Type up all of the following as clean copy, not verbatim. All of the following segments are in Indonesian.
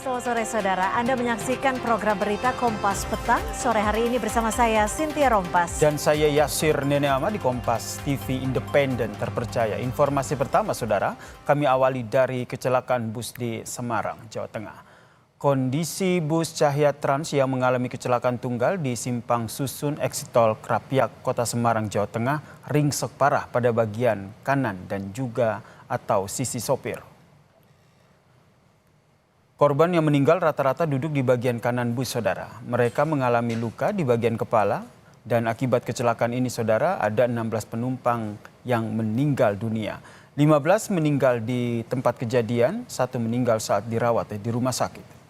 selamat sore saudara. Anda menyaksikan program berita Kompas Petang. Sore hari ini bersama saya Cynthia Rompas. Dan saya Yasir Neneama di Kompas TV Independen terpercaya. Informasi pertama saudara, kami awali dari kecelakaan bus di Semarang, Jawa Tengah. Kondisi bus Cahaya Trans yang mengalami kecelakaan tunggal di Simpang Susun Exit Tol Krapyak, Kota Semarang, Jawa Tengah ringsek parah pada bagian kanan dan juga atau sisi sopir. Korban yang meninggal rata-rata duduk di bagian kanan bus saudara. Mereka mengalami luka di bagian kepala dan akibat kecelakaan ini saudara ada 16 penumpang yang meninggal dunia. 15 meninggal di tempat kejadian, 1 meninggal saat dirawat di rumah sakit.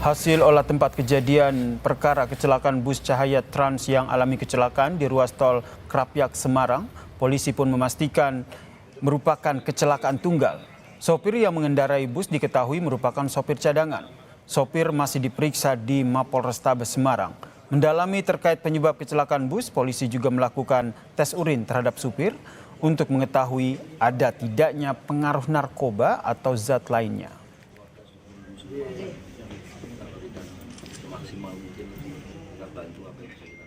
Hasil olah tempat kejadian perkara kecelakaan bus Cahaya Trans yang alami kecelakaan di ruas tol Krapyak, Semarang, polisi pun memastikan merupakan kecelakaan tunggal. Sopir yang mengendarai bus diketahui merupakan sopir cadangan. Sopir masih diperiksa di Mapolrestabes Semarang. Mendalami terkait penyebab kecelakaan bus, polisi juga melakukan tes urin terhadap supir untuk mengetahui ada tidaknya pengaruh narkoba atau zat lainnya. Maksimal mungkin kita bantu apa yang bisa kita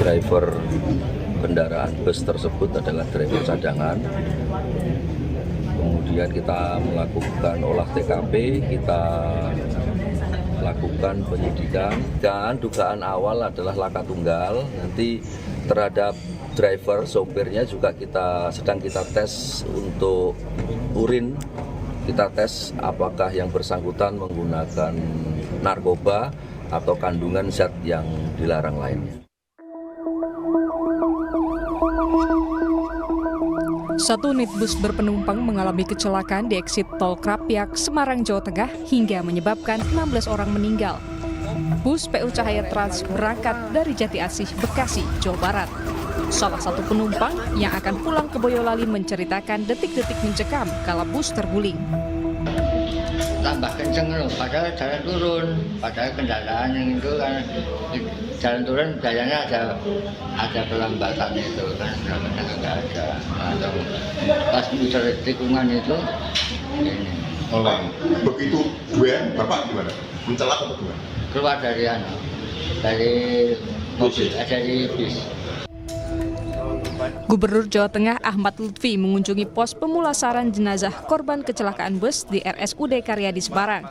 Driver kendaraan bus tersebut adalah driver cadangan. Kemudian kita melakukan olah TKP, kita lakukan penyidikan dan dugaan awal adalah laka tunggal. Nanti terhadap driver, sopirnya juga sedang kita tes untuk urin. Kita tes apakah yang bersangkutan menggunakan narkoba atau kandungan zat yang dilarang lainnya. Satu unit bus berpenumpang mengalami kecelakaan di eksit tol Krapyak, Semarang, Jawa Tengah hingga menyebabkan 16 orang meninggal. Bus PU Cahaya Trans berangkat dari Jati Asih, Bekasi, Jawa Barat. Salah satu penumpang yang akan pulang ke Boyolali menceritakan detik-detik mencekam kala bus terguling. Tambah kenceng loh, padahal jalan turun, padahal kendaraan yang itu kan jalan turun biasanya ada pelambatan itu kan, nggak ada. Atau pas muter tikungan itu ini. Oh, begitu dua bapak gimana? Mencelak atau gimana? Keluar dari mobil, dari bis. Gubernur Jawa Tengah Ahmad Lutfi mengunjungi pos pemulasaran jenazah korban kecelakaan bus di RSUD Karyadi Semarang.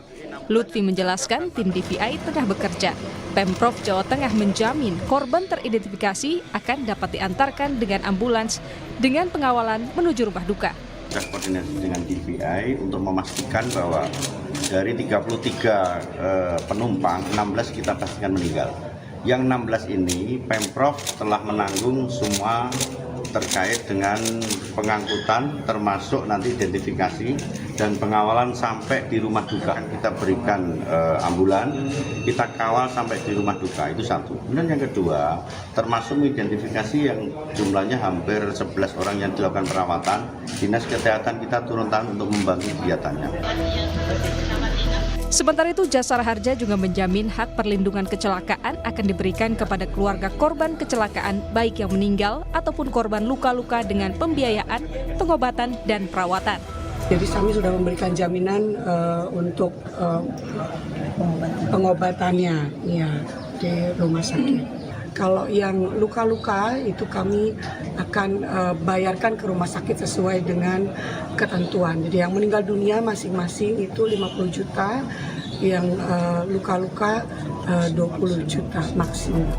Lutfi menjelaskan tim DVI tengah bekerja. Pemprov Jawa Tengah menjamin korban teridentifikasi akan dapat diantarkan dengan ambulans dengan pengawalan menuju rumah duka. Kita koordinasi dengan DVI untuk memastikan bahwa dari 33 penumpang, 16 kita pastikan meninggal. Yang 16 ini Pemprov telah menanggung semua terkait dengan pengangkutan termasuk nanti identifikasi dan pengawalan sampai di rumah duka. Kita berikan ambulan, kita kawal sampai di rumah duka, itu satu. Kemudian yang kedua, termasuk identifikasi yang jumlahnya hampir 11 orang yang dilakukan perawatan. Dinas Kesehatan kita turun tangan untuk membantu kegiatannya. Sementara itu, Jasara Harja juga menjamin hak perlindungan kecelakaan akan diberikan kepada keluarga korban kecelakaan baik yang meninggal ataupun korban luka-luka dengan pembiayaan, pengobatan, dan perawatan. Jadi kami sudah memberikan jaminan untuk pengobatannya ya, di rumah sakit. Kalau yang luka-luka itu kami akan bayarkan ke rumah sakit sesuai dengan ketentuan. Jadi yang meninggal dunia masing-masing itu 50 juta, yang luka-luka 20 juta maksimum.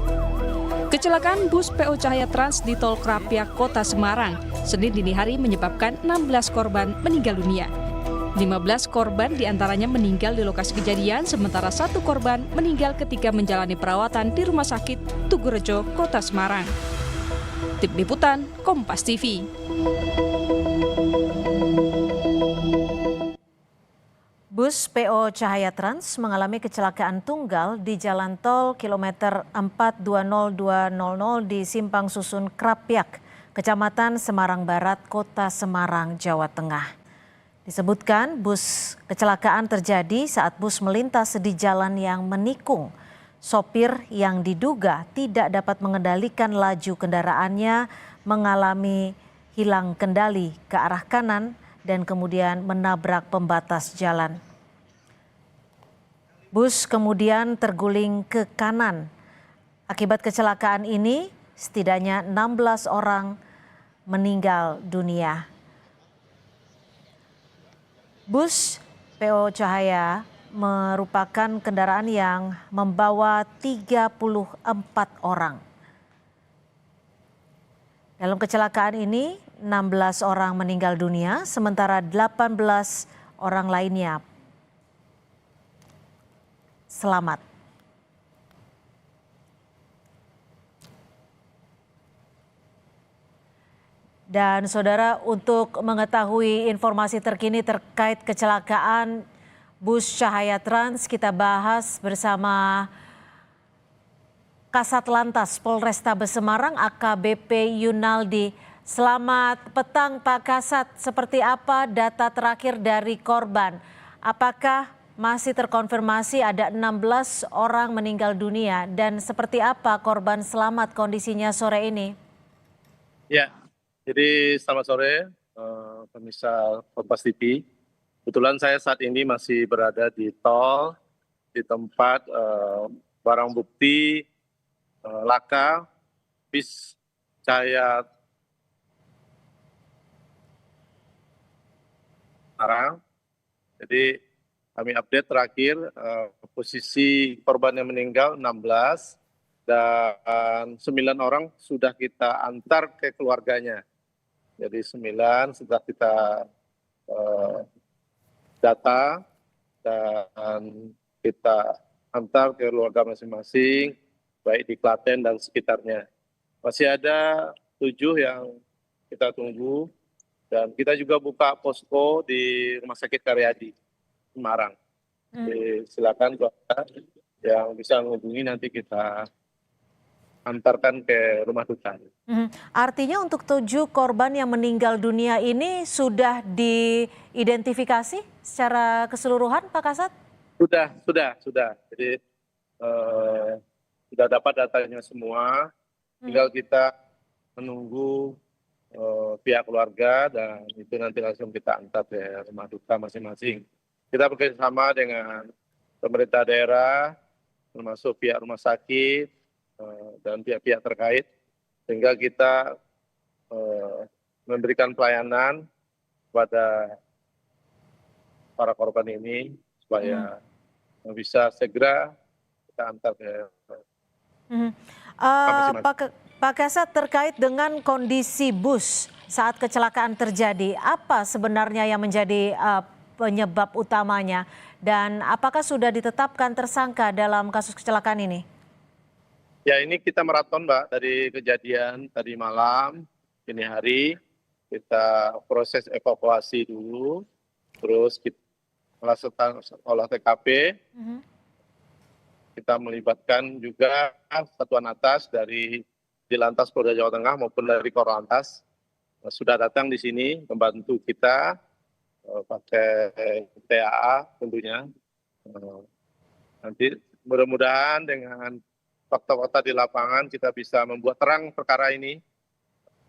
Kecelakaan bus PO Cahaya Trans di Tol Krapyak, Kota Semarang, Senin dini hari menyebabkan 16 korban meninggal dunia. 15 korban diantaranya meninggal di lokasi kejadian, sementara 1 korban meninggal ketika menjalani perawatan di Rumah Sakit Tugurejo, Kota Semarang. Tim Liputan, Kompas TV. Bus PO Cahaya Trans mengalami kecelakaan tunggal di Jalan Tol kilometer 420200 di Simpang Susun Krapyak, Kecamatan Semarang Barat, Kota Semarang, Jawa Tengah. Disebutkan bus kecelakaan terjadi saat bus melintas di jalan yang menikung. Sopir yang diduga tidak dapat mengendalikan laju kendaraannya mengalami hilang kendali ke arah kanan dan kemudian menabrak pembatas jalan. Bus kemudian terguling ke kanan. Akibat kecelakaan ini, setidaknya 16 orang meninggal dunia. Bus PO Cahaya merupakan kendaraan yang membawa 34 orang. Dalam kecelakaan ini, 16 orang meninggal dunia, sementara 18 orang lainnya selamat. Dan saudara, untuk mengetahui informasi terkini terkait kecelakaan bus Cahaya Trans, kita bahas bersama Kasat Lantas Polrestabes Semarang AKBP Yunaldi. Selamat petang Pak Kasat, seperti apa data terakhir dari korban? Apakah masih terkonfirmasi ada 16 orang meninggal dunia dan seperti apa korban selamat kondisinya sore ini? Ya, jadi selamat sore pemirsa Kompas TV. Kebetulan saya saat ini masih berada di tol, di tempat barang bukti laka bis Cahaya Semarang. Jadi kami update terakhir posisi korban yang meninggal 16 dan 9 orang sudah kita antar ke keluarganya. Jadi 9 sudah kita data dan kita antar ke keluarga masing-masing, baik di Klaten dan sekitarnya. Masih ada 7 yang kita tunggu dan kita juga buka posko di Rumah Sakit Karyadi, Semarang. Jadi silakan keluarga yang bisa menghubungi nanti kita antarkan ke rumah duka. Artinya untuk 7 korban yang meninggal dunia ini sudah diidentifikasi secara keseluruhan Pak Kasat? Sudah. Jadi sudah dapat datanya semua, tinggal kita menunggu pihak keluarga dan itu nanti langsung kita antar ke rumah duka masing-masing. Kita bekerjasama dengan pemerintah daerah, termasuk pihak rumah sakit dan pihak-pihak terkait, sehingga kita memberikan pelayanan kepada para korban ini supaya bisa segera kita antar ke Pak Kasat, terkait dengan kondisi bus saat kecelakaan terjadi, apa sebenarnya yang menjadi penyebab utamanya dan apakah sudah ditetapkan tersangka dalam kasus kecelakaan ini? Ya, ini kita maraton Mbak, dari kejadian tadi malam, ini hari kita proses evakuasi dulu, terus kita olah TKP, kita melibatkan juga satuan atas dari Lantas Polda Jawa Tengah maupun dari Korlantas sudah datang di sini membantu kita pakai TAA tentunya. Nanti mudah-mudahan dengan fakta-fakta di lapangan kita bisa membuat terang perkara ini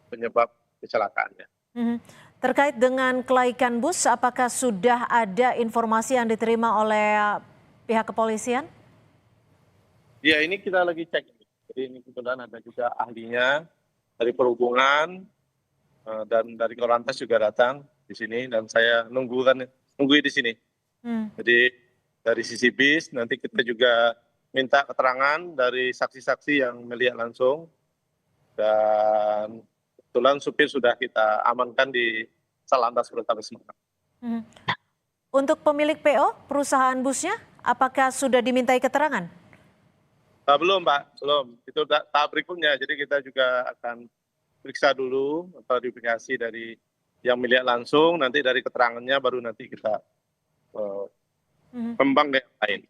penyebab kecelakaannya. Terkait dengan kelaikan bus, apakah sudah ada informasi yang diterima oleh pihak kepolisian? Ya, ini kita lagi cek. Jadi ini kebetulan ada juga ahlinya dari perhubungan dan dari Korlantas juga datang di sini dan saya nungguin di sini. Jadi dari sisi bis nanti kita juga minta keterangan dari saksi-saksi yang melihat langsung dan kebetulan supir sudah kita amankan di Satlantas Polrestabes Semarang. Untuk pemilik PO perusahaan busnya, apakah sudah dimintai keterangan? Belum Pak, belum. Itu tahap berikutnya. Jadi kita juga akan periksa dulu verifikasi dari yang melihat langsung. Nanti dari keterangannya baru nanti kita Pembang yang lain.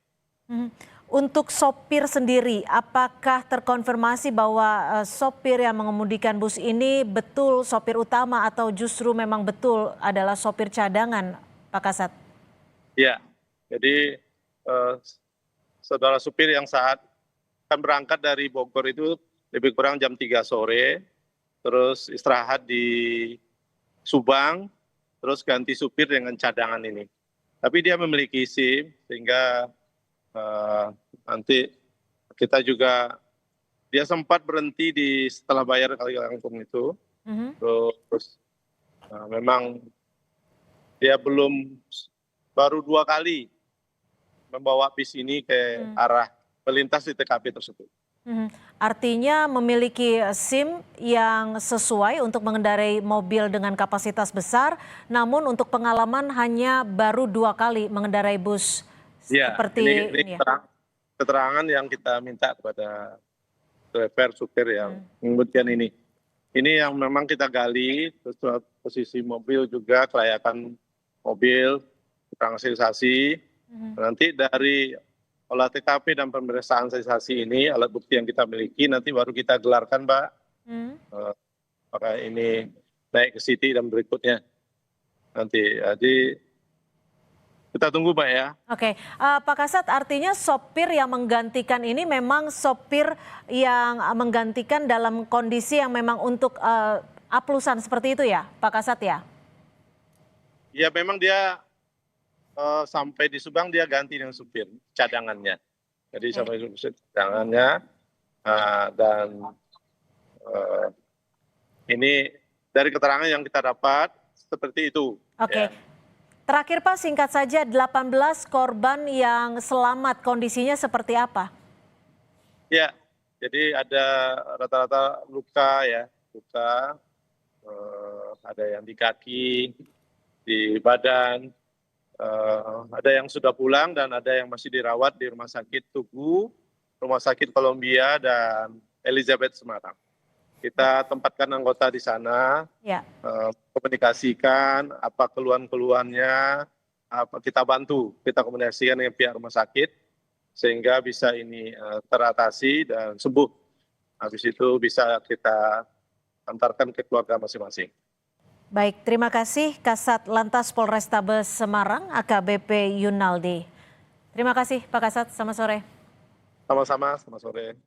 Untuk sopir sendiri, apakah terkonfirmasi bahwa sopir yang mengemudikan bus ini betul sopir utama atau justru memang betul adalah sopir cadangan, Pak Kasat? Ya, jadi saudara supir yang saat kan berangkat dari Bogor itu lebih kurang jam 3 sore, terus istirahat di Subang, terus ganti supir dengan cadangan ini. Tapi dia memiliki SIM, sehingga nanti kita juga, dia sempat berhenti setelah bayar kali kangkung itu, terus memang dia baru 2 kali membawa bis ini ke arah melintas di TKP tersebut. Artinya memiliki SIM yang sesuai untuk mengendarai mobil dengan kapasitas besar, namun untuk pengalaman hanya baru 2 kali mengendarai bus Ya, seperti ini ini. keterangan yang kita minta kepada driver supir yang mengemudikan ini. Ini yang memang kita gali, terus posisi mobil juga, kelayakan mobil, transilisasi. Nanti dari olah TKP dan pemeriksaan sensasi ini, alat bukti yang kita miliki, nanti baru kita gelarkan, Mbak. Apakah ini naik ke City dan berikutnya. Nanti, jadi kita tunggu, Mbak ya. Oke, Pak Kasat, artinya sopir yang menggantikan ini memang sopir yang menggantikan dalam kondisi yang memang untuk aplusan seperti itu ya, Pak Kasat ya? Ya memang dia sampai di Subang dia ganti dengan supir cadangannya. Jadi sampai di cadangannya dan ini dari keterangan yang kita dapat seperti itu. Oke. Ya. Terakhir Pak, singkat saja, 18 korban yang selamat kondisinya seperti apa? Ya, jadi ada rata-rata luka ya, luka, ada yang di kaki, di badan, ada yang sudah pulang dan ada yang masih dirawat di Rumah Sakit Tugu, Rumah Sakit Columbia, dan Elizabeth Semarang. Kita tempatkan anggota di sana, komunikasikan apa keluhan-keluhannya, kita bantu, kita komunikasikan dengan pihak rumah sakit, sehingga bisa ini teratasi dan sembuh. Habis itu bisa kita antarkan ke keluarga masing-masing. Baik, terima kasih Kasat Lantas Polrestabes Semarang, AKBP Yunaldi. Terima kasih Pak Kasat, selamat sore. Sama-sama, selamat sore.